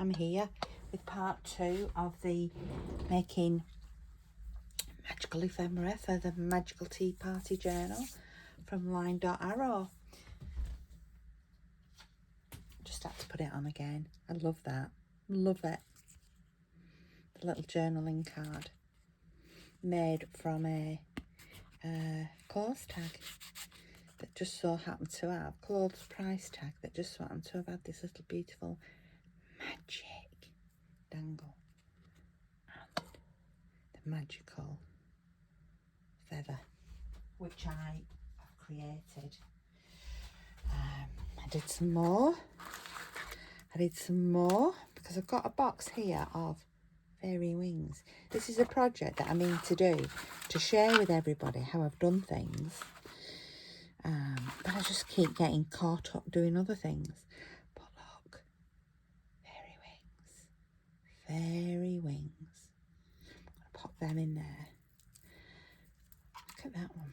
I'm here with part 2 of the making magical ephemera for the Magical Tea Party journal from linedotarrow. Just had to put it on again. I love that. Love it. The little journaling card made from a clothes tag that just so happened to have clothes price tag that just so happened to have had this little beautiful magic dangle and the magical feather which I have created. I did some more because I've got a box here of fairy wings. This is a project that I mean to do, to share with everybody how I've done things, but I just keep getting caught up doing other things. But look, fairy wings. I'm going to pop them in there. Look at that one.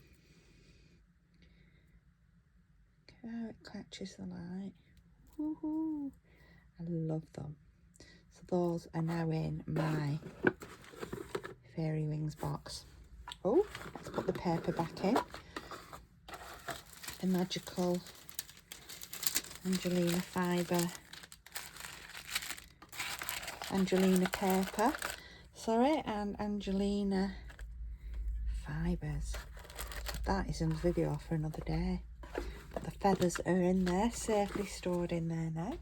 Look how it catches the light. Woohoo! I love them. So those are now in my fairy wings box. Oh, let's put the paper back in. The magical Angelina paper, sorry, and Angelina fibres. That is a video for another day. But the feathers are in there, safely stored in there now.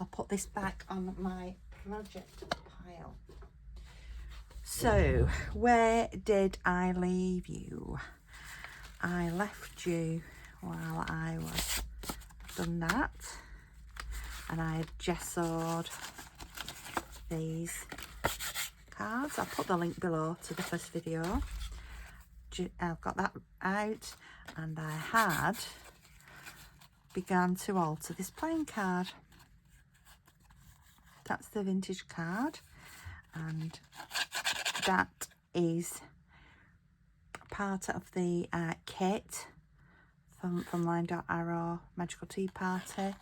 I'll put this back on my project pile. So, where did I leave you? I left you while I was done that, and I had gessoed these cards. I'll put the link below to the first video. I've got that out, and I had began to alter this playing card. That's the vintage card, and that is part of the kit from linedotarrow Magical Tea Party,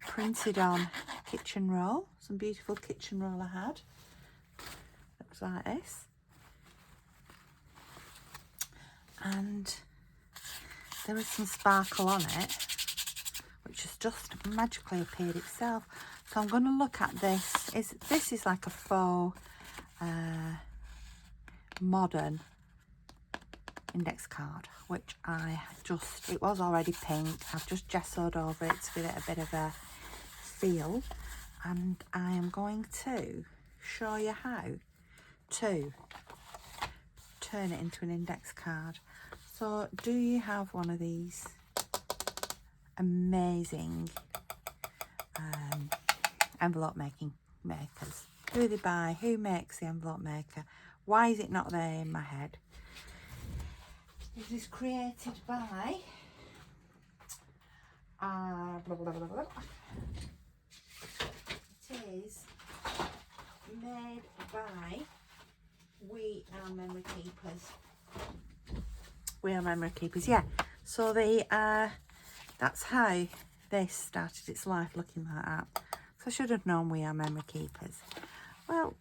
printed on kitchen roll. Some beautiful kitchen roll I had. Looks like this, and there was some sparkle on it which has just magically appeared itself. So I'm going to look at this. This is like a faux modern index card, which it was already pink. I've just gessoed over it to give it a bit of a feel, and I am going to show you how to turn it into an index card. So do you have one of these amazing envelope makers? Who they buy? Who makes the envelope maker? Why is it not there in my head? It is created by blah, blah, blah, blah. It is made by We Are Memory Keepers. We Are Memory Keepers, yeah. So that's how this started its life, looking like that. So I should have known We Are Memory Keepers. Well,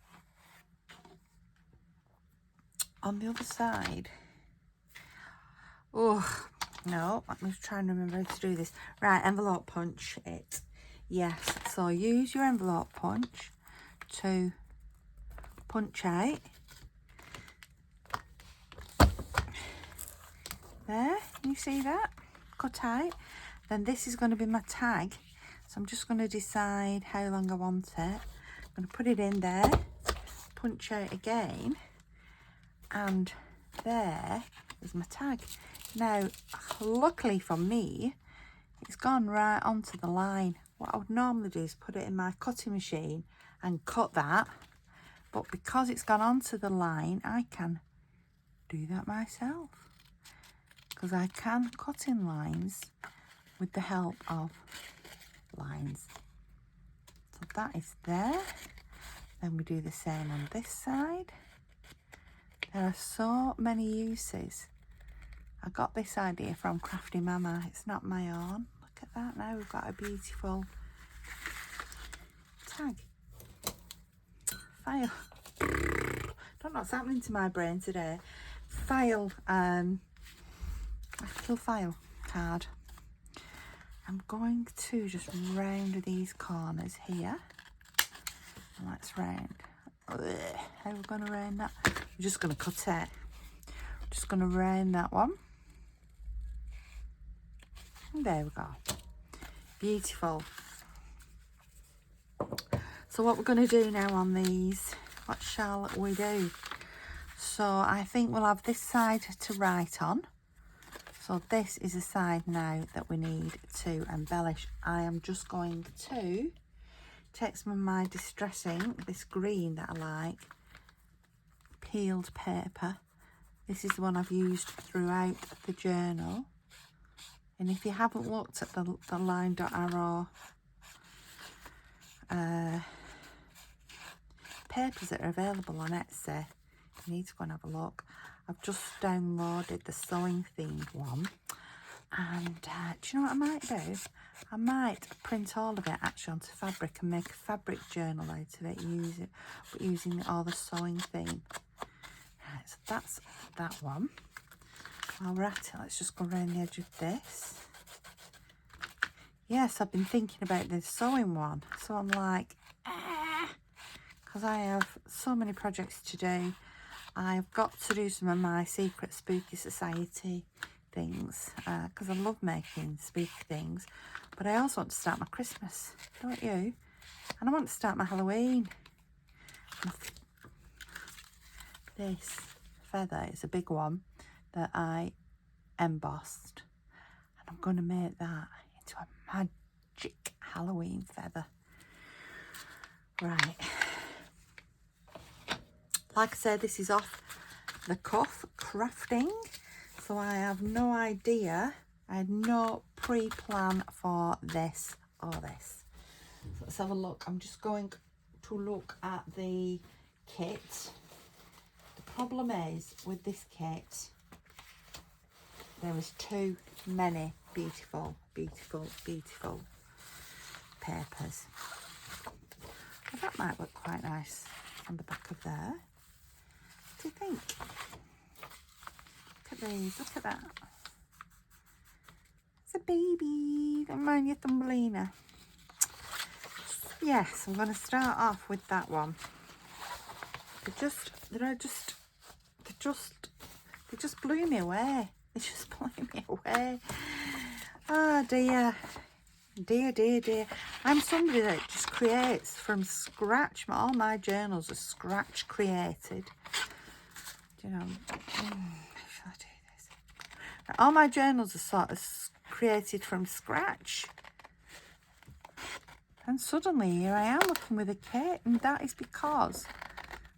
on the other side, oh no, let me try and remember how to do this. Right, envelope punch it. Yes, so use your envelope punch to punch out. There, you see that? Cut out. Then this is going to be my tag. So I'm just going to decide how long I want it. I'm going to put it in there, punch out again, and there is my tag. Now, luckily for me, it's gone right onto the line. What I would normally do is put it in my cutting machine and cut that. But because it's gone onto the line, I can do that myself. Because I can cut in lines with the help of lines. So that is there. Then we do the same on this side. There are so many uses. I got this idea from Crafty Mama. It's not my own. Look at that now. We've got a beautiful tag. file. Don't know what's happening to my brain today. File, actual file card. I'm going to just round these corners here. And let's round. Ugh, how are we going to round that? We're just going to cut it. Just going to round that one. And there we go. Beautiful. So what we're going to do now on these, what shall we do? So I think we'll have this side to write on. So this is a side now that we need to embellish. I am just going to take some of my distressing, this green that I like, peeled paper. This is the one I've used throughout the journal. And if you haven't looked at the linedotarrow papers that are available on Etsy, you need to go and have a look. I've just downloaded the sewing themed one, and do you know what I might do? I might print all of it actually onto fabric and make a fabric journal out of it, using all the sewing theme. Right, so that's that one. While we're at it, let's just go around the edge of this. Yes, I've been thinking about the sewing one, so I'm like, because I have so many projects to do. I've got to do some of my secret spooky society things, because I love making spooky things, but I also want to start my Christmas, don't you? And I want to start my Halloween. This feather is a big one that I embossed, and I'm going to make that into a magic Halloween feather. Right, like I said, this is off the cuff crafting, so I have no idea, I had no pre-plan for this or this. So let's have a look. I'm just going to look at the kit. The problem is with this kit, there is too many beautiful, beautiful, beautiful papers. Well, that might look quite nice on the back of there. What do you think? Look at these, look at that. It's a baby, don't mind your Thumbelina. Yes, I'm going to start off with that one. They just blew me away. They just blew me away. Oh dear. Dear, dear, dear. I'm somebody that just creates from scratch. All my journals are scratch created. Do you know, how shall I do this? All my journals are sort of created from scratch. And suddenly here I am looking with a kit, and that is because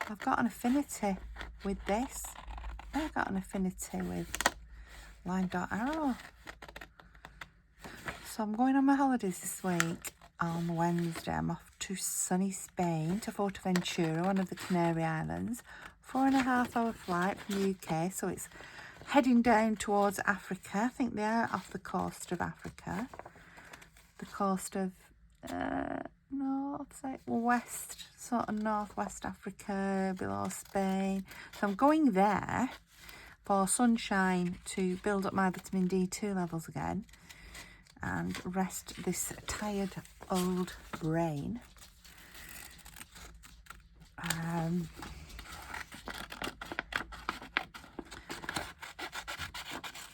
I've got an affinity with this. I've got an affinity with linedotarrow. So I'm going on my holidays this week. On Wednesday, I'm off to sunny Spain, to Fuerteventura, one of the Canary Islands. 4.5 hour flight from the UK, so it's heading down towards Africa. I think they are off the coast of Africa. The coast of west, sort of northwest Africa, below Spain. So I'm going there for sunshine to build up my vitamin D2 levels again and rest this tired old brain.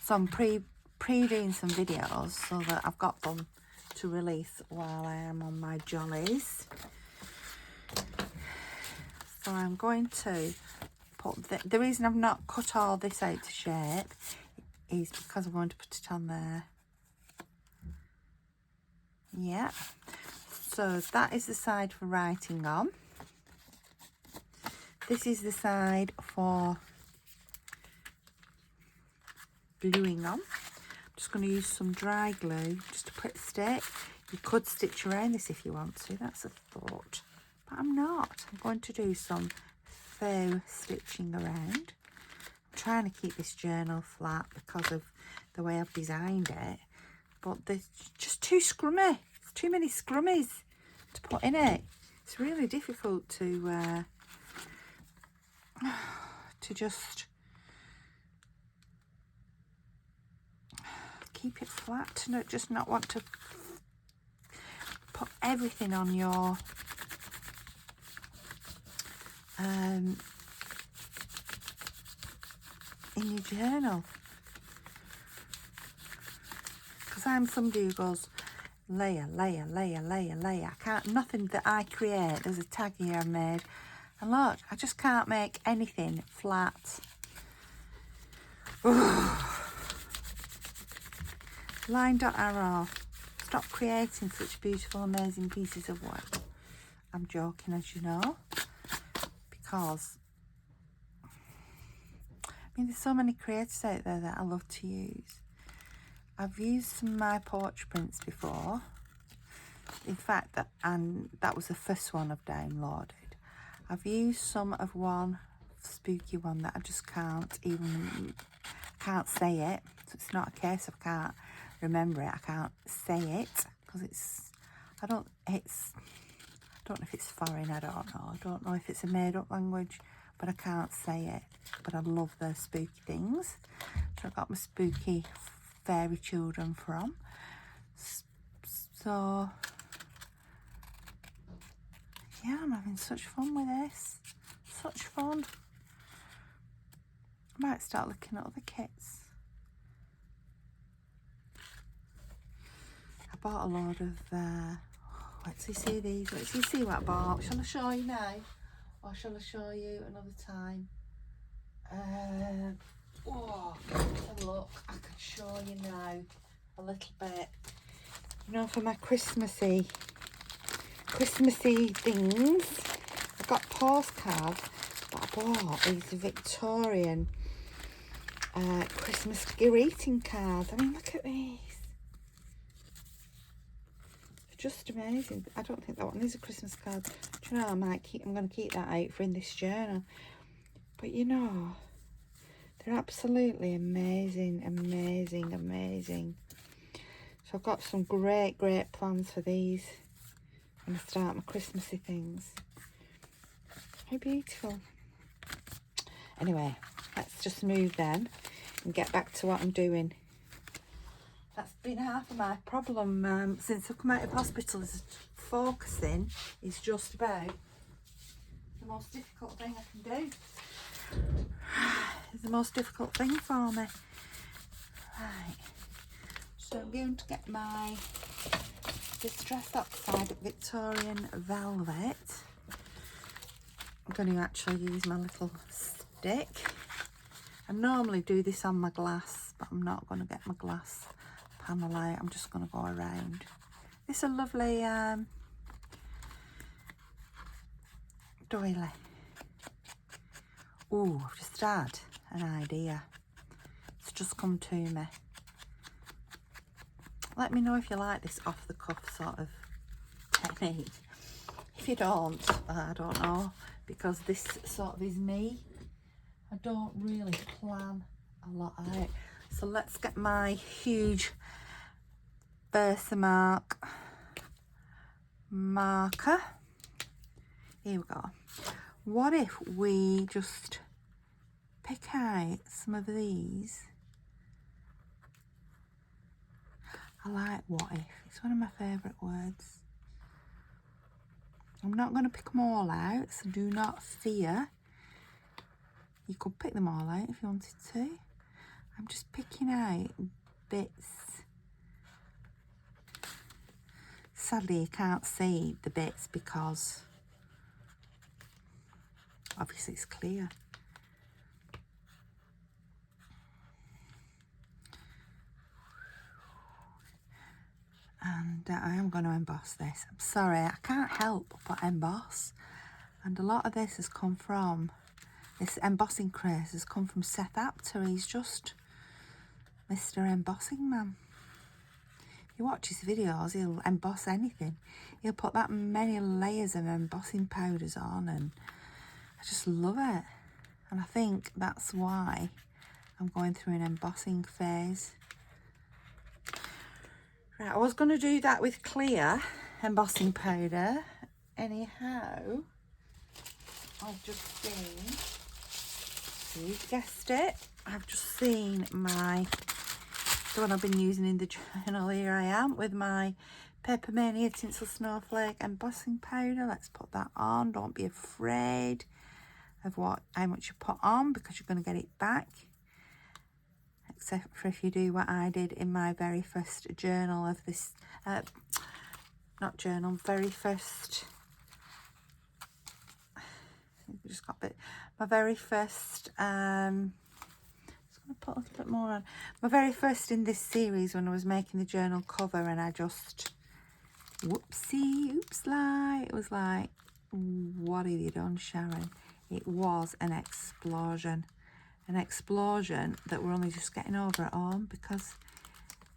So I'm pre-doing some videos so that I've got them to release while I am on my jollies. So I'm going to put the reason I've not cut all this out to shape is because I'm going to put it on there. Yeah, so that is the side for writing on. This is the side for gluing on. I'm just going to use some dry glue just to put stick. You could stitch around this if you want to, that's a thought, but I'm not. I'm going to do some faux stitching around. I'm trying to keep this journal flat because of the way I've designed it, but there's just too scrummy. It's too many scrummies to put in it. It's really difficult to to just keep it flat, to just not want to put everything on your in your journal, because I'm somebody who goes layer, layer, layer, layer, layer. I can't, nothing that I create, there's a tag here I made, and look, I just can't make anything flat. Linedotarrow, stop creating such beautiful, amazing pieces of work. I'm joking, as you know, because I mean, there's so many creators out there that I love to use. I've used some of my porch prints before. In fact, that was the first one I've downloaded. I've used some of one spooky one that I just can't say it. So it's not a case of I can't remember it. I can't say it because I don't know if it's foreign. I don't know if it's a made-up language, but I can't say it. But I love the spooky things. So I got my spooky fairy children from. So yeah, I'm having such fun with this. Such fun. I might start looking at other kits. I bought a load of let's see these. Let's see what I bought. Shall I show you now, or shall I show you another time? Oh, have a look. I can show you now a little bit. You know, for my Christmassy things, I've got postcards, but I bought these Victorian Christmas greeting cards. I mean, look at these. Just amazing. I don't think that one is a Christmas card. Do you know, I'm going to keep that out for in this journal. But you know, they're absolutely amazing, amazing, amazing. So I've got some great plans for these when I start my Christmassy things. How beautiful. Anyway, let's just move them and get back to what I'm doing. That's been half of my problem since I've come out of hospital, is focusing is just about the most difficult thing I can do. It's the most difficult thing for me. Right, so I'm going to get my Distress Oxide Victorian Velvet. I'm going to actually use my little stick. I normally do this on my glass, but I'm not going to get my glass panel out. I'm just going to go around. This is a lovely doily. Oh, I've just had an idea. It's just come to me. Let me know if you like this off the cuff sort of technique. If you don't, I don't know, because this sort of is me. I don't really plan a lot out. So let's get my huge Versamark marker. Here we go. What if we just pick out some of these? I like what if. It's one of my favourite words. I'm not going to pick them all out, so do not fear. You could pick them all out if you wanted to. I'm just picking out bits. Sadly, you can't see the bits because obviously it's clear. And I am going to emboss this. I'm sorry, I can't help but emboss. And a lot of this has come from, this embossing craze has come from Seth Apter. He's just Mr. Embossing Man. If you watch his videos, he'll emboss anything. He'll put that many layers of embossing powders on, and I just love it. And I think that's why I'm going through an embossing phase. Right, I was going to do that with clear embossing powder. Anyhow, I've just seen You guessed it. I've just seen the one I've been using in the journal. Here I am with my Paper Mania Tinsel Snowflake embossing powder. Let's put that on. Don't be afraid of how much you put on, because you're going to get it back. Except for if you do what I did in my very first journal of this, not journal, very first, just got a bit, my very first, just going to put a little bit more on, my very first in this series when I was making the journal cover, and I just, whoopsie, oops-lie, it was like, what have you done, Sharon? It was an explosion that we're only just getting over at home, because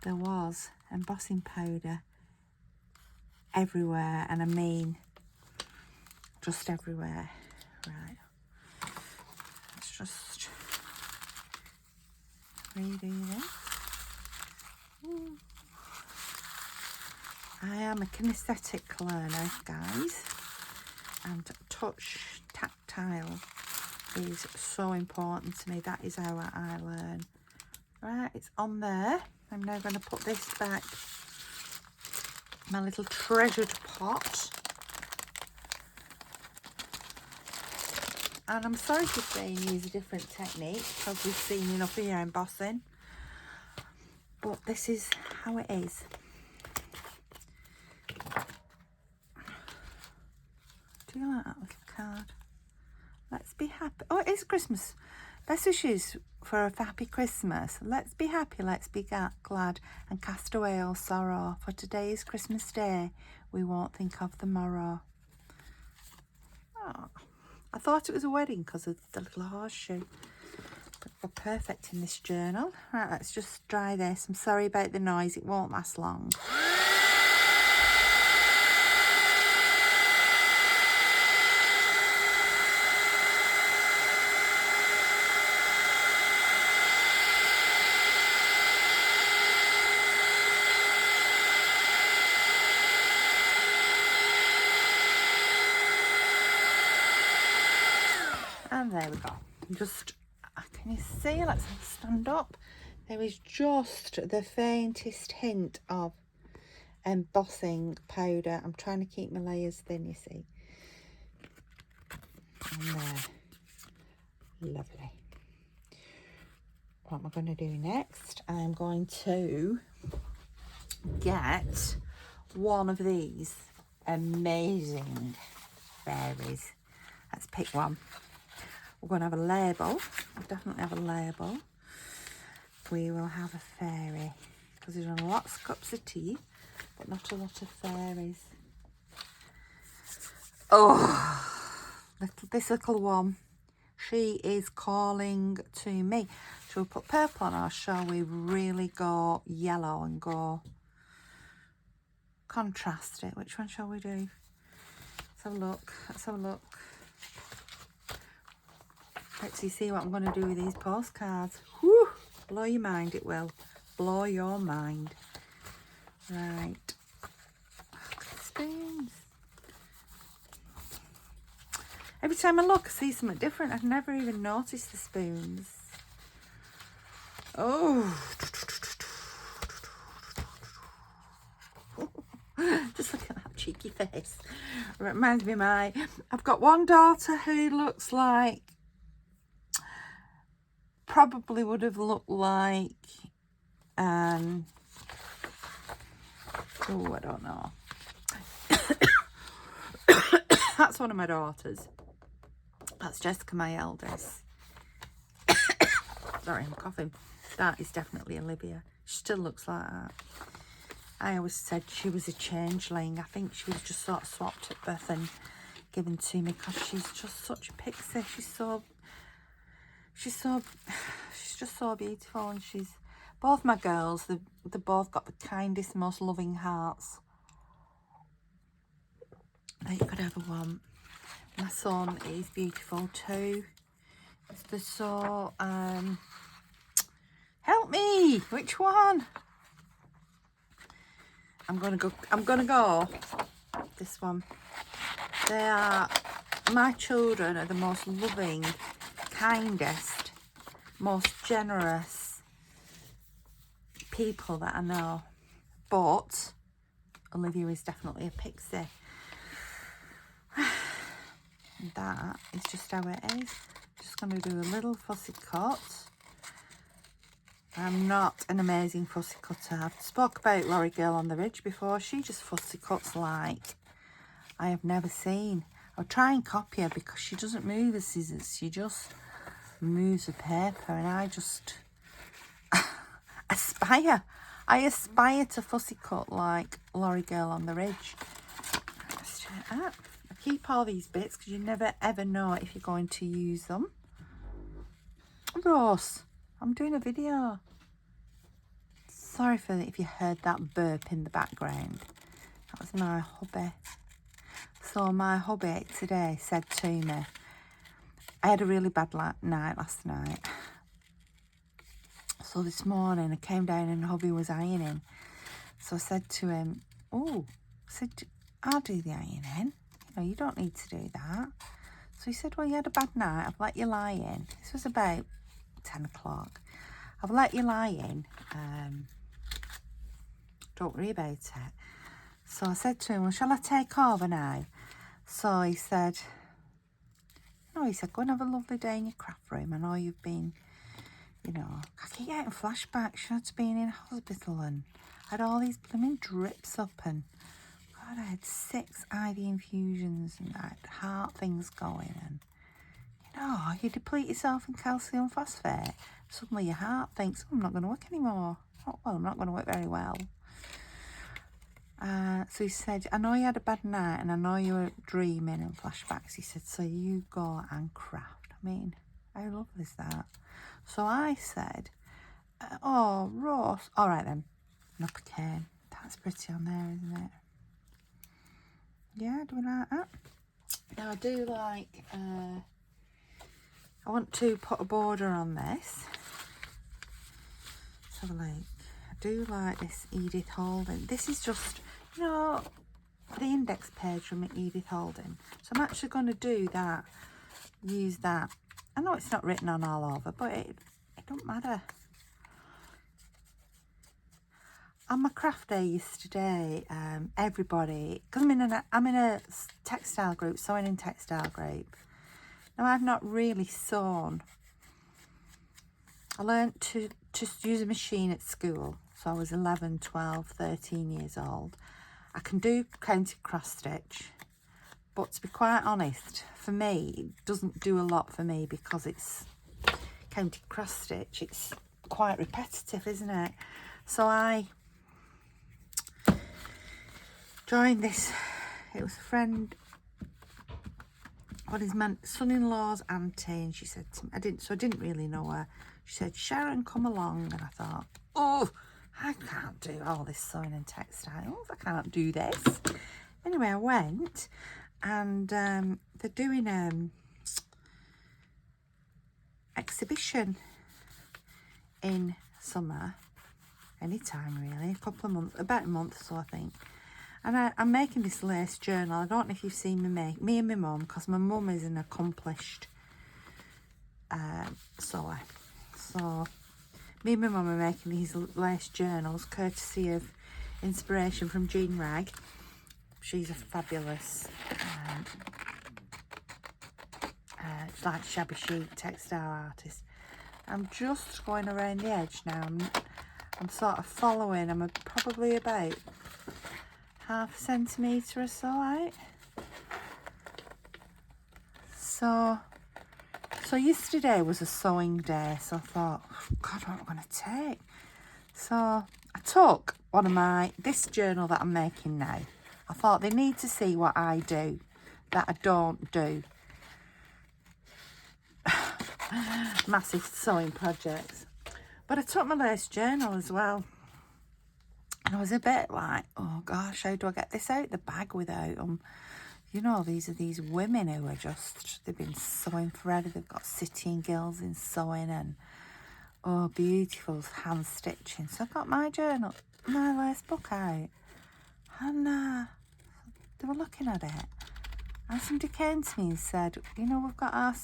there was embossing powder everywhere, and I mean just everywhere. Right, let's just redo this. Ooh. I am a kinesthetic learner, guys, and tactile is so important to me. That is how I learn. Right, it's on there. I'm now going to put this back, my little treasured pot. And I'm sorry for saying use a different technique, because we've seen enough here embossing, but this is how it is. Do you like that little card? Let's be happy. Oh, it is Christmas. Best wishes for a happy Christmas. Let's be happy, let's be glad, and cast away all sorrow. For today is Christmas Day. We won't think of the morrow. Oh, I thought it was a wedding because of the little horseshoe. But we're perfect in this journal. Right, let's just dry this. I'm sorry about the noise. It won't last long. And there we go. Just, can you see? Let's stand up. There is just the faintest hint of embossing powder. I'm trying to keep my layers thin, you see. And there. Lovely. What am I going to do next? I'm going to get one of these amazing fairies. Let's pick one. We're going to have a label. We'll definitely have a label. We will have a fairy, because there's a lot of cups of tea, but not a lot of fairies. Oh, this little one, she is calling to me. Shall we put purple on, or shall we really go yellow and go contrast it? Which one shall we do? Let's have a look. Let's have a look. Let's see what I'm going to do with these postcards. Whew, blow your mind, it will. Blow your mind. Right. Look at the spoons. Every time I look, I see something different. I've never even noticed the spoons. Oh. Just look at that cheeky face. It reminds me of I've got one daughter who looks like, probably would have looked like, oh, I don't know. That's one of my daughters. That's Jessica, my eldest. Sorry, I'm coughing. That is definitely Olivia. She still looks like that. I always said she was a changeling. I think she was just sort of swapped at birth and given to me, because she's just such a pixie. She's just so beautiful, and she's, both my girls, they both got the kindest, most loving hearts that you could ever want. My son is beautiful too. They're so, help me, which one? I'm gonna go this one. My children are the most loving, kindest, most generous people that I know, but Olivia is definitely a pixie. That is just how it is. Just going to do a little fussy cut. I'm not an amazing fussy cutter. I've spoke about Laurie Girl on the Ridge before. She just fussy cuts like I have never seen. I'll try and copy her because she doesn't move the scissors. She just moves the paper, and I just aspire. I aspire to fussy cut like Laurie Girl on the Ridge. Let's try that. I keep all these bits because you never ever know if you're going to use them. Rose, I'm doing a video. Sorry for if you heard that burp in the background. That was my hubby. So my hubby today said to me, I had a really bad night last night. So this morning I came down and hubby was ironing. So I said to him, oh, I said, I'll do the ironing. You know, you don't need to do that. So he said, well, you had a bad night. I've let you lie in. This was about 10 o'clock. I've let you lie in. Don't worry about it. So I said to him, well, shall I take over now? So he said, no, he said, go and have a lovely day in your craft room. I know you've been, you know, I keep getting flashbacks, you know, to being in hospital, and I had all these blooming drips up, and God, I had 6 IV infusions, and I had heart things going, and you know, you deplete yourself in calcium phosphate, suddenly your heart thinks, oh, I'm not going to work anymore. Oh, well, I'm not going to work very well. So he said, I know you had a bad night and I know you were dreaming and flashbacks. He said, so you go and craft. I mean, how lovely is that? So I said, oh, Ross. All right then. And up I came. That's pretty on there, isn't it? Yeah, do we like that? Now I do like, I want to put a border on this. Let's have a look. I do like this Edith Holden. This is just, you know, the index page from Edith Holden. So I'm actually going to do that, use that. I know it's not written on all over, but it don't matter. On my craft day yesterday, everybody, because I'm in a textile group, sewing in textile group. Now I've not really sewn. I learnt to just use a machine at school. So I was 11, 12, 13 years old. I can do counted cross stitch, but to be quite honest, for me, it doesn't do a lot for me because it's counted cross stitch. It's quite repetitive, isn't it? So I joined this. It was a friend, what is my son-in-law's auntie, and she said to me, I didn't really know her. She said, Sharon, come along. And I thought, oh, I can't do all this sewing and textiles. I can't do this. Anyway, I went, and they're doing exhibition in summer, anytime really, a couple of months, about a month or so I think. And I'm making this lace journal. I don't know if you've seen me make, me and my mum, because my mum is an accomplished sewer. So me and my mum are making these lace journals courtesy of inspiration from Jean Ragg. She's a fabulous like shabby chic textile artist. I'm just going around the edge now. I'm sort of following. I'm probably about ½ centimetre or so out. So yesterday was a sewing day, so I thought, oh God, what am I going to take? So I took one of this journal that I'm making now. I thought they need to see what I do that I don't do. Massive sewing projects. But I took my lace journal as well. And I was a bit like, oh gosh, how do I get this out the bag without them? You know, these are these women who are just, they've been sewing forever. They've got Sitting Girls in sewing and, oh, beautiful hand stitching. So I got my journal, my lace book out. And they were looking at it. And somebody came to me and said, you know, we've got our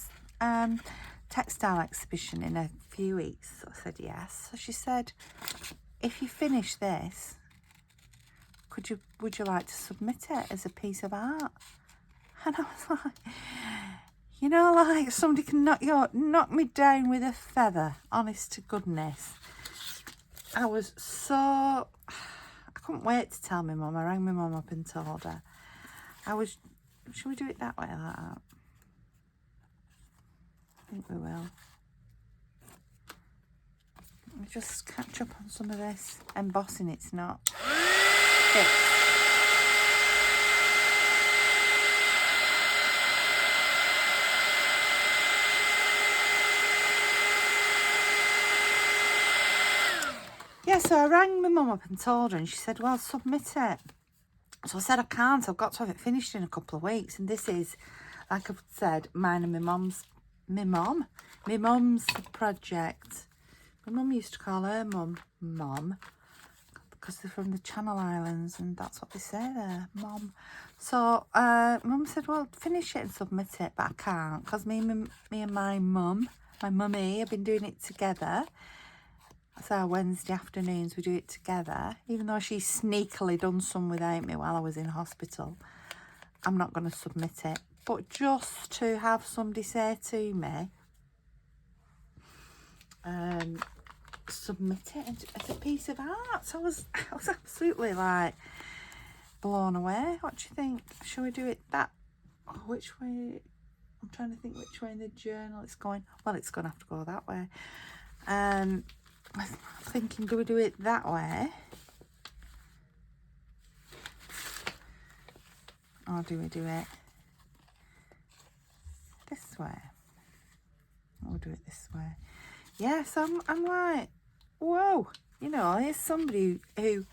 textile exhibition in a few weeks. So I said yes. So she said, if you finish this, would you like to submit it as a piece of art? And I was like, you know, like somebody can knock me down with a feather, honest to goodness. I was so, I couldn't wait to tell my mum. I rang my mum up and told her. Should we do it that way, like that? I think we will. Let me just catch up on some of this. Embossing, it's not fixed. Yeah, so I rang my mum up and told her, and she said, well, submit it. So I said, I can't, I've got to have it finished in a couple of weeks. And this is, like I've said, mine and my mum's project. My mum used to call her mum, because they're from the Channel Islands, and that's what they say there, mum. So mum said, well, finish it and submit it, but I can't, because me and my mummy, have been doing it together. That's our Wednesday afternoons, we do it together. Even though she sneakily done some without me while I was in hospital, I'm not going to submit it. But just to have somebody say to me, submit it as a piece of art. So I was absolutely like blown away. What do you think? Shall we do it that? Oh, which way? I'm trying to think which way in the journal it's going. Well, it's going to have to go that way. I'm thinking, do we do it that way? Or do we do it this way? Or do it this way? Yes, I'm like, whoa, you know, here's somebody who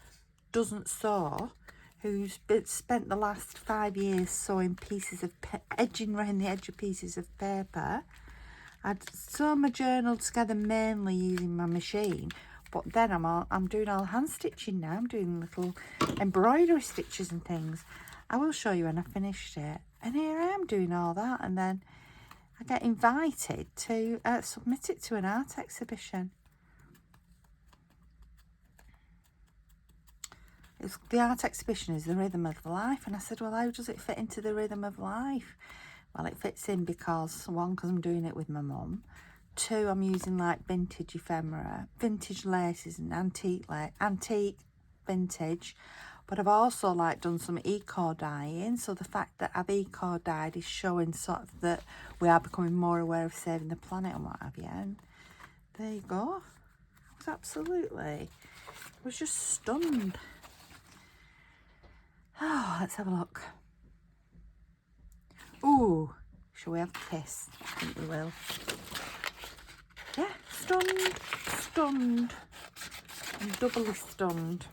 doesn't sew, who's spent the last 5 years sewing pieces of, edging around the edge of pieces of paper. I'd sew my journal together mainly using my machine, but then I'm doing all hand stitching now. I'm doing little embroidery stitches and things. I will show you when I finished it. And here I am doing all that, and then I get invited to submit it to an art exhibition. The art exhibition is the rhythm of life, and I said, well, how does it fit into the rhythm of life? Well, it fits in because, one, because I'm doing it with my mum. 2, I'm using like vintage ephemera, vintage laces and antique vintage. But I've also like done some eco dyeing. So the fact that I've eco dyed is showing sort of that we are becoming more aware of saving the planet and what have you. And there you go. I was just stunned. Oh, let's have a look. Ooh, shall we have a kiss? I think we will. Yeah, stunned, and doubly stunned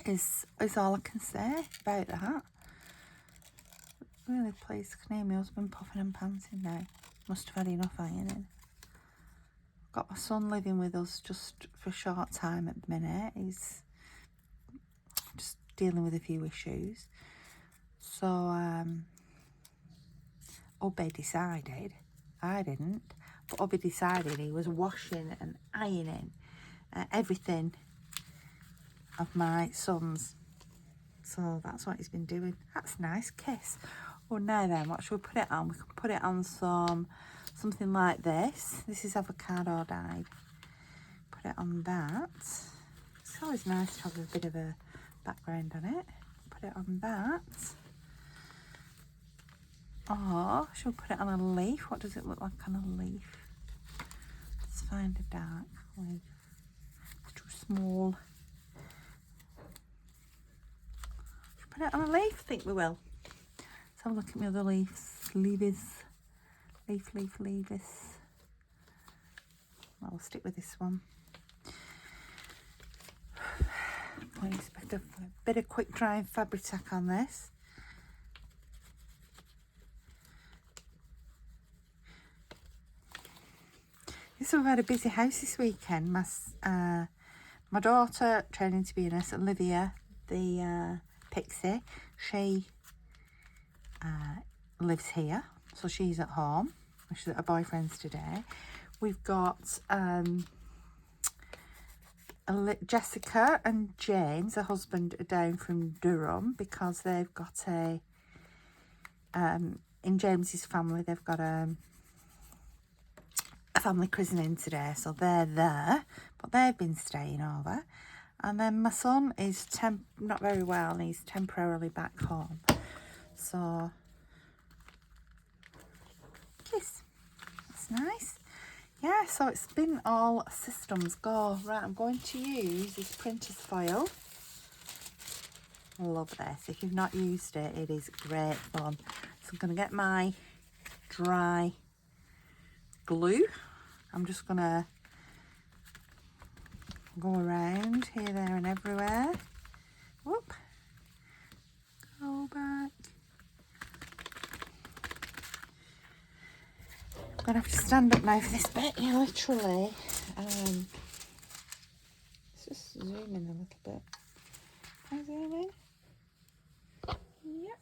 is all I can say about that. Really pleased I can hear my husband puffing and panting now. Must have had enough ironing. Got my son living with us just for a short time at the minute. He's just dealing with a few issues. So, Ubby decided, I didn't, but Ubby decided he was washing and ironing everything of my son's. So that's what he's been doing. That's a nice kiss. Well, now then, what should we put it on? We can put it on something like this. This is avocado dye. Put it on that. It's always nice to have a bit of a background on it. Put it on that. Or should we put it on a leaf? What does it look like on a leaf? Let's find a dark leaf. It's too small. Should we put it on a leaf? I think we will. Let's have a look at my other leaves. Leaves. Leaves. Well, we'll stick with this one. Please, a bit of quick drying fabric tack on this. So we've had a busy house this weekend. My daughter, training to be a nurse, Olivia, the pixie, she lives here, so she's at home which is at her boyfriend's today. We've got Jessica and James, her husband, are down from Durham because they've got a, in James's family, they've got a family christening today, so they're there, but they've been staying over. And then my son is not very well, and he's temporarily back home. So, kiss. That's nice. Yeah, so it's been all systems go. Right, I'm going to use this printer's foil. I love this. If you've not used it, it is great fun. So I'm going to get my dry glue. I'm just going to go around here, there and everywhere. Whoop. Go back. I'm going to have to stand up now for this bit. Yeah, literally. Let's just zoom in a little bit. Can I zoom in? Yep.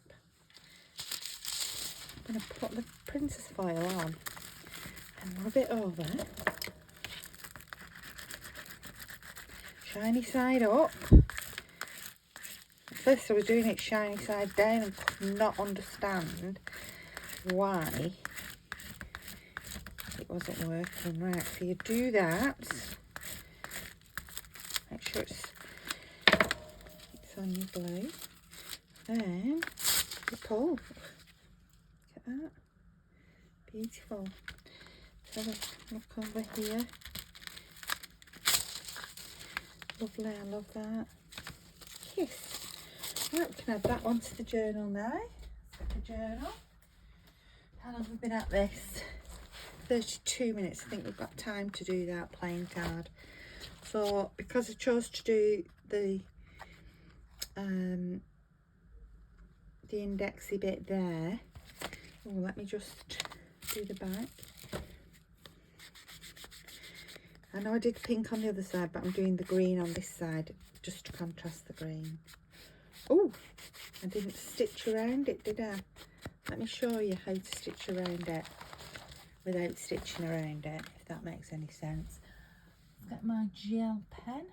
I'm going to put the printer's foil on and rub it over. Shiny side up. At first I was doing it shiny side down and could not understand why it wasn't working. Right, so you do that. Make sure it's on your glue. Then you pull. Look at that. Beautiful. So look over here. Lovely, I love that. Kiss. Right, we can add that onto the journal now. Set the journal. How long have we been at this? 32 minutes. I think we've got time to do that playing card. So because I chose to do the indexy bit there. Oh, let me just do the back. I know I did pink on the other side, but I'm doing the green on this side just to contrast the green. Oh, I didn't stitch around it, did I? Let me show you how to stitch around it without stitching around it, if that makes any sense. Get my gel pen.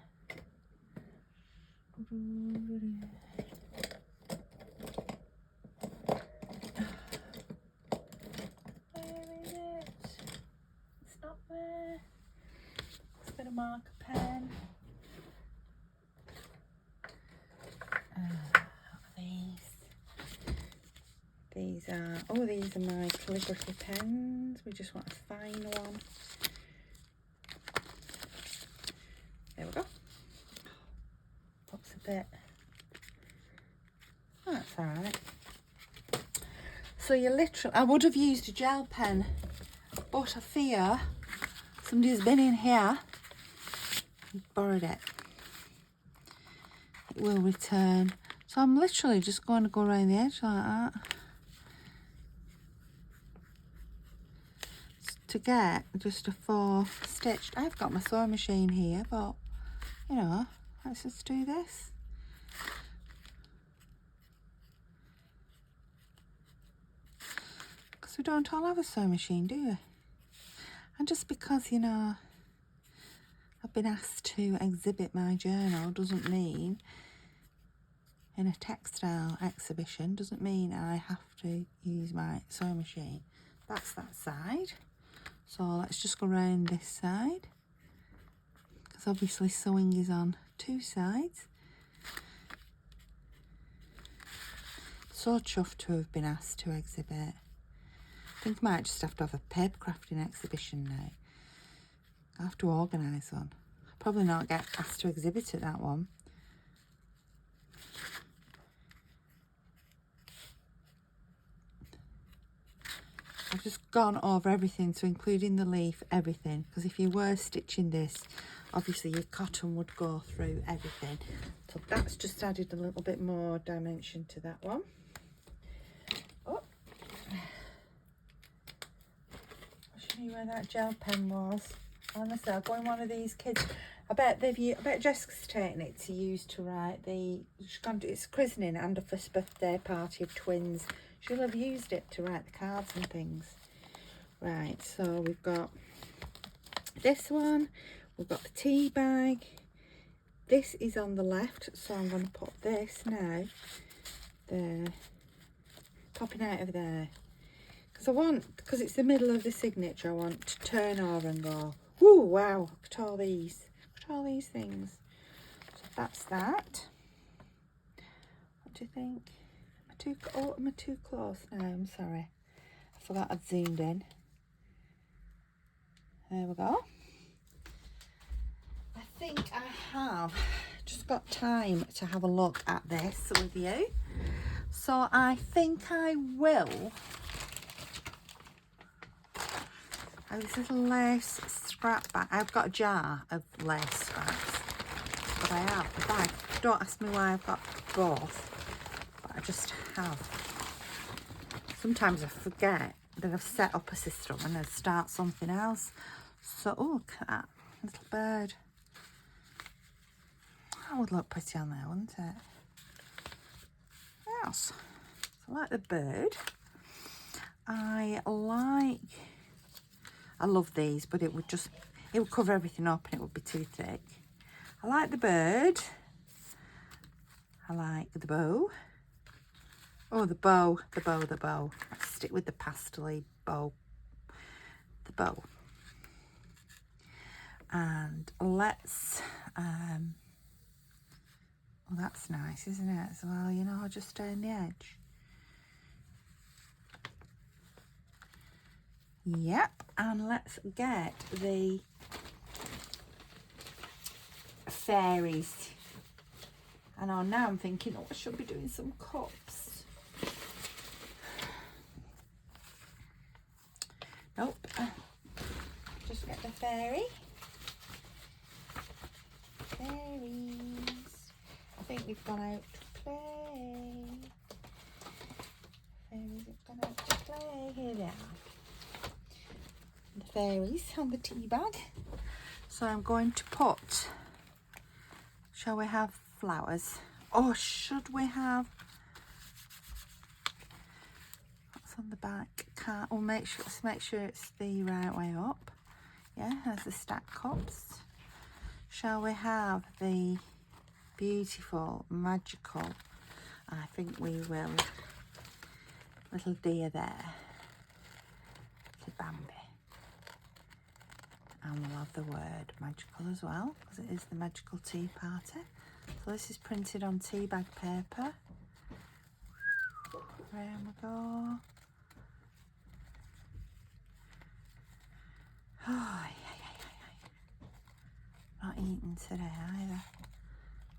Where is it? It's not there. Let's get a marker pen. These are my calligraphy pens. We just want a fine one. There we go. Looks a bit. Oh, that's alright. So you literally, I would have used a gel pen, but I fear somebody's been in here and borrowed it. It will return. So I'm literally just going to go around the edge like that. To get just a 4 stitched. I've got my sewing machine here, but you know, let's just do this. Because we don't all have a sewing machine, do we? And just because, you know, I've been asked to exhibit my journal doesn't mean, in a textile exhibition, doesn't mean I have to use my sewing machine. That's that side. So let's just go around this side, because obviously sewing is on 2 sides. So chuffed to have been asked to exhibit. I think I might just have to have a paper crafting exhibition now. I have to organise one. I'll probably not get asked to exhibit at that one. I've just gone over everything, so including the leaf, everything, because if you were stitching this, obviously your cotton would go through everything. So that's just added a little bit more dimension to that one. Oh, I'll show you where that gel pen was. Honestly, I'll go in one of these kids. I bet Jessica's taken it to use to write it's christening and a first birthday party of twins. She'll have used it to write the cards and things. Right, so we've got this one, we've got the tea bag. This is on the left, so I'm going to put this now there, popping out of there. Because it's the middle of the signature, I want to turn over and go, whoo, wow, look at all these. Look at all these things. So that's that. What do you think? Am I too close now? I'm sorry. I forgot I'd zoomed in. There we go. I think I have just got time to have a look at this with you. So I think I will have this little lace scrap bag. I've got a jar of lace scraps, but I have the bag. Don't ask me why I've got both, but I just have. Sometimes I forget that I've set up a system and I start something else. So, oh, look at that little bird. That would look pretty on there, wouldn't it? Yes. So I like the bird. I love these, but it would cover everything up and it would be too thick. I like the bird. I like the bow. Oh, the bow. Let's stick with the pastel-y bow. The bow. And let's, well, that's nice, isn't it? As well, you know, just down the edge. Yep, and let's get the fairies. I know now I'm thinking, oh, I should be doing some cups. Nope, just get the fairy. Fairies. I think we've gone out to play. Fairies have gone out to play. Here they are. The fairies on the tea bag. So I'm going to put, shall we have flowers? Or should we have, what's on the back? Can't, oh, let's make sure it's the right way up. Yeah, there's the stacked cups. Shall we have the beautiful, magical, I think we will, little deer there, little Bambi. And we'll have the word magical as well, because it is the magical tea party. So this is printed on tea bag paper. There we go. Oh, yeah. Not eating today either.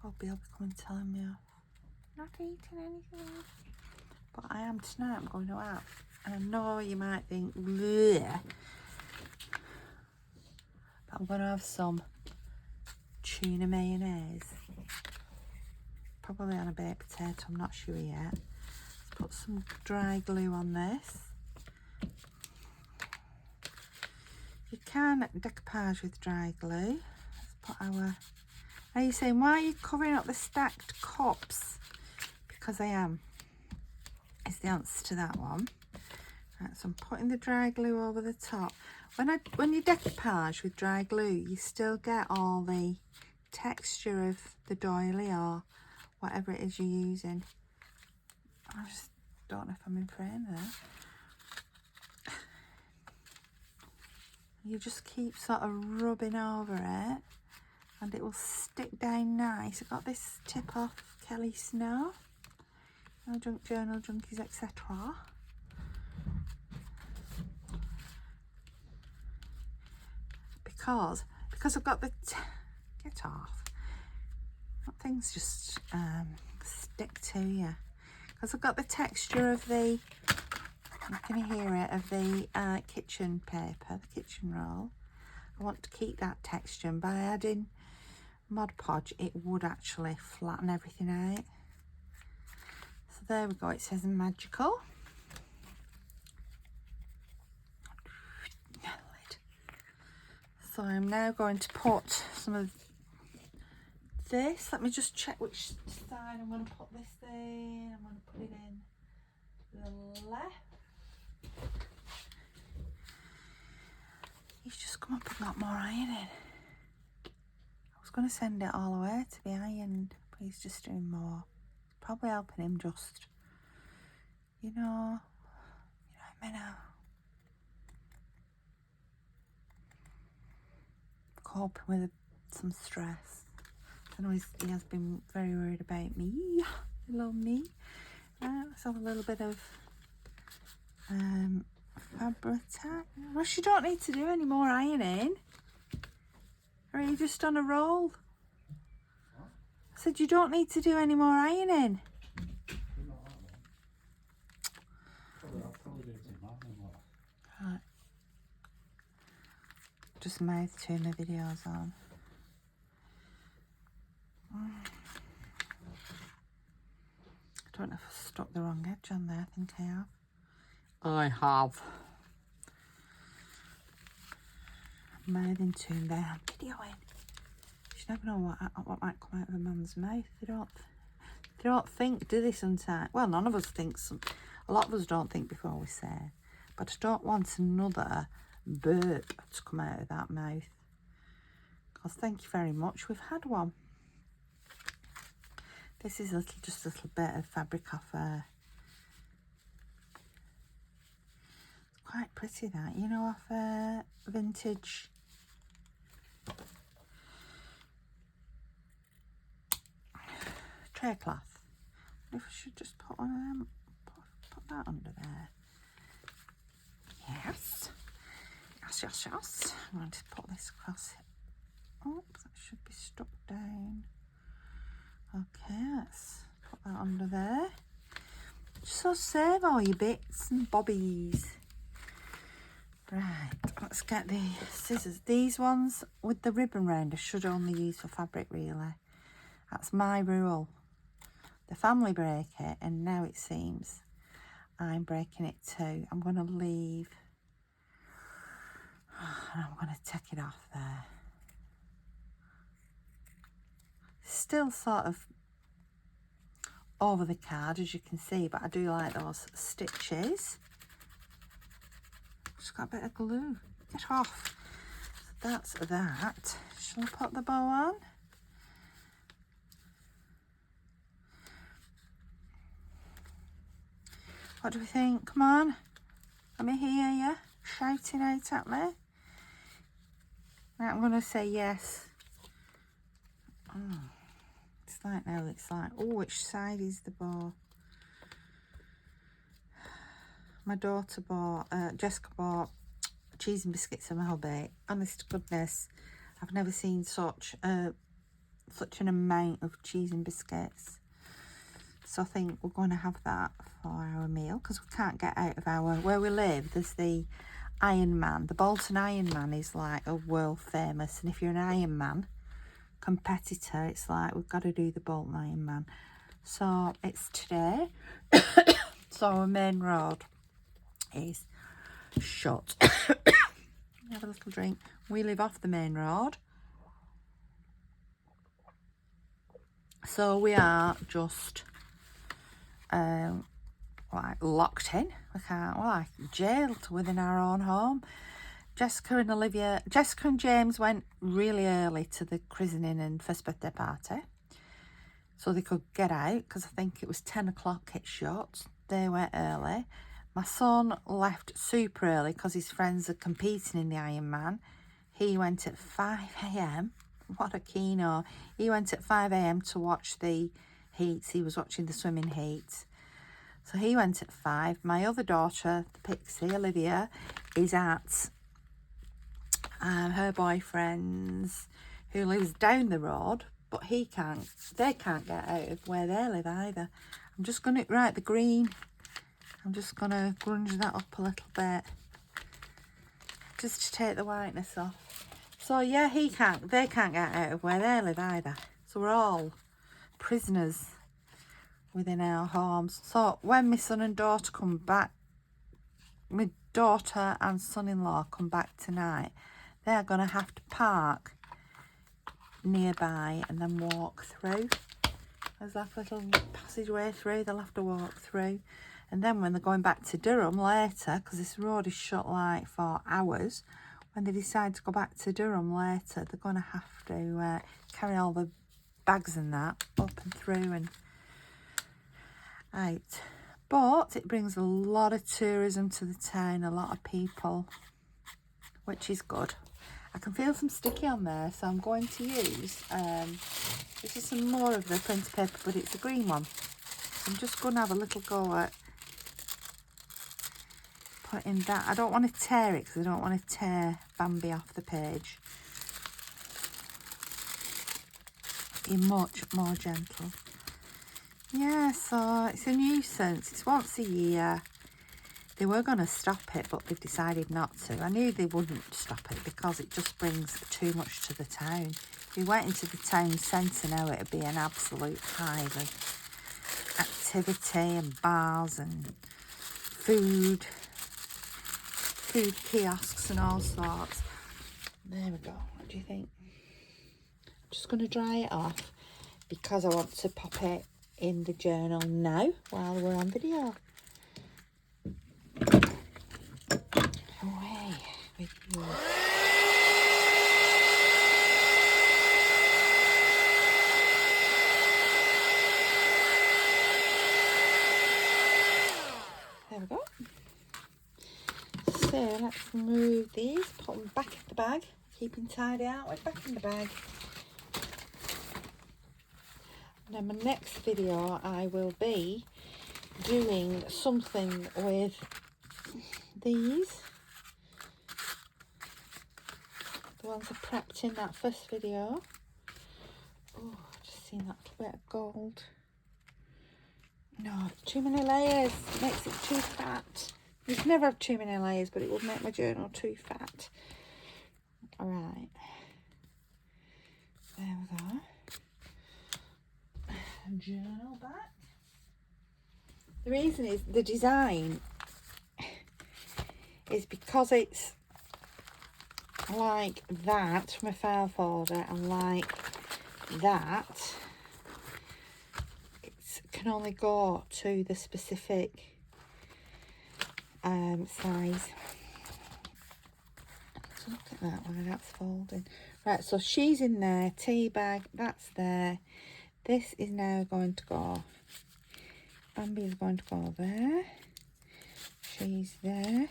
Hope he'll be coming telling me off. Not eating anything. But I am tonight, I'm going out. And I know you might think, bleh. But I'm going to have some tuna mayonnaise. Probably on a baked potato, I'm not sure yet. Let's put some dry glue on this. You can decoupage with dry glue. Let's put our... Are you saying, why are you covering up the stacked cups? Because I am, is the answer to that one. Right, so I'm putting the dry glue over the top. When you decoupage with dry glue, you still get all the texture of the doily or whatever it is you're using. I just don't know if I'm in frame there. You just keep sort of rubbing over it and it will stick down nice. I've got this tip off Kelly Snow, No Junk Journal Junkies, etc. Because I've got the get off. Things just stick to you. Because I've got the texture of the, you can hear it, of the kitchen paper, the kitchen roll. I want to keep that texture, and by adding Mod Podge it would actually flatten everything out. So there we go, it says magical. So I'm now going to put some of this. Let me just check which side I'm going to put this in. I'm going to put it in the left. He's just come up and got more ironing. I was going to send it all away to be ironed, but he's just doing more. Probably helping him just, you know what I mean now. Coping with some stress. I know he has been very worried about me. Hello, me. Right, let's have a little bit of fabric. Well, you don't need to do any more ironing. Or are you just on a roll? I said you don't need to do any more ironing. Right. Just mouth turn my videos on. I don't know if I stuck the wrong edge on there. I think I have. I have. Mouthing tune there. I'm videoing. You never know what might come out of a man's mouth. They don't think, do they sometimes? Well, none of us think. A lot of us don't think before we say. But I don't want another burp to come out of that mouth. Because thank you very much. We've had one. This is just a little bit of fabric off it's quite pretty that, you know, off vintage tray cloth. If I should just put one of them, put that under there. Yes. Yes. I'm going to put this across it. Oops, that should be stuck down. Okay, let's put that under there. So save all your bits and bobbies. Right, let's get the scissors. These ones with the ribbon round I should only use for fabric, really. That's my rule. The family break it, and now it seems I'm breaking it too. I'm going to leave, and I'm going to take it off there. Still sort of over the card, as you can see, but I do like those stitches. Just got a bit of glue. Get off. So that's that. Shall I put the bow on? What do we think? Come on. Let me hear you shouting out at me. Right, I'm going to say yes. It's like now, it's like, oh, which side is the bow? My daughter bought, Jessica bought cheese and biscuits for my hubby. Honest to goodness, I've never seen such an amount of cheese and biscuits. So I think we're going to have that for our meal, because we can't get out of where we live. There's the Iron Man. The Bolton Iron Man is like a world famous, and if you're an Iron Man competitor, it's like we've got to do the Bolton Iron Man. So it's today. So our main road is shut. Have a little drink. We live off the main road, so we are just like locked in. We can't, we're like jailed within our own home. Jessica and James went really early to the christening and first birthday party, so they could get out, because I think it was 10 o'clock it shut. They went early. My son left super early because his friends are competing in the Ironman. He went at 5 a.m. What a keno. He went at 5 a.m. to watch the heats. He was watching the swimming heats. So he went at 5. My other daughter, the Pixie, Olivia, is at her boyfriend's, who lives down the road, but they can't get out of where they live either. I'm just going to, right, the green, I'm just going to grunge that up a little bit, just to take the whiteness off. So yeah, they can't get out of where they live either. So we're all prisoners within our homes. So when my son and daughter come back, my daughter and son-in-law come back tonight, they're going to have to park nearby and then walk through. There's like a little passageway through, they'll have to walk through. And then when they're going back to Durham later, because this road is shut like for hours, when they decide to go back to Durham later, they're going to have to carry all the bags and that up and through. And right, but it brings a lot of tourism to the town, a lot of people, which is good. I can feel some sticky on there, so I'm going to use this is some more of the printer paper, but it's a green one. So I'm just going to have a little go at putting that. I don't want to tear it because I don't want to tear Bambi off the page. Be much more gentle. Yeah, so it's a nuisance. It's once a year. They were going to stop it, but they've decided not to. I knew they wouldn't stop it because it just brings too much to the town. If we went into the town centre now, it'd be an absolute hive of activity and bars and food kiosks and all sorts. There we go. What do you think? I'm just going to dry it off because I want to pop it in the journal now while we're on video. Away with you. There we go. So let's remove these, put them back in the bag, keeping tidy out, we're back in the bag. Now my next video I will be doing something with these. The ones I prepped in that first video. Oh, just seen that little bit of gold. No, too many layers, makes it too fat. You can never have too many layers, but it would make my journal too fat. Alright. There we go. Journal back. The reason is the design is because it's like that from a file folder and like that. It can only go to the specific size. So look at that one, that's folding. Right, so she's in there, tea bag, that's there. This is now going to go, Bambi is going to go there. She's there.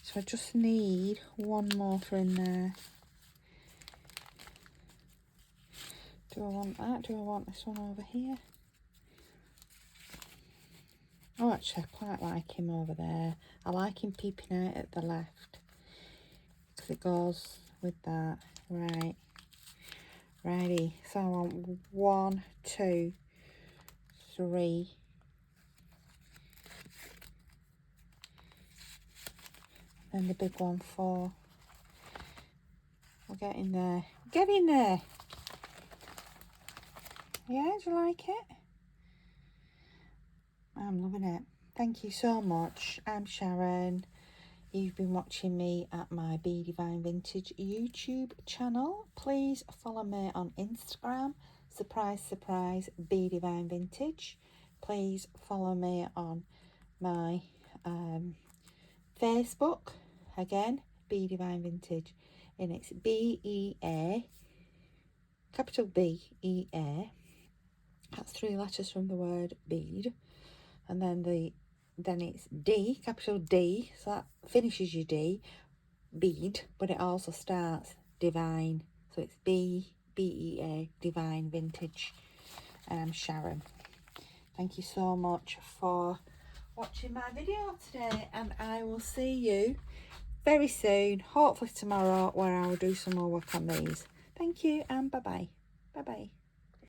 So I just need one more for in there. Do I want that? Do I want this one over here? Oh, actually, I quite like him over there. I like him peeping out at the left because it goes with that. Right. Righty. So I want 1, 2, 3. And the big one 4. We'll get in there. Get in there. Yeah, do you like it? I'm loving it. Thank you so much. I'm Sharon. You've been watching me at my Be Divine Vintage YouTube channel. Please follow me on Instagram. Surprise, surprise, Be Divine Vintage. Please follow me on my Facebook. Again, Be Divine Vintage. And it's B-E-A, capital B-E-A. That's 3 letters from the word bead. And then it's D, capital D, so that finishes your D, bead, but it also starts divine. So it's B-E-A, Divine Vintage. And I'm Sharon. Thank you so much for watching my video today, and I will see you very soon, hopefully tomorrow, where I will do some more work on these. Thank you, and bye-bye. Bye-bye.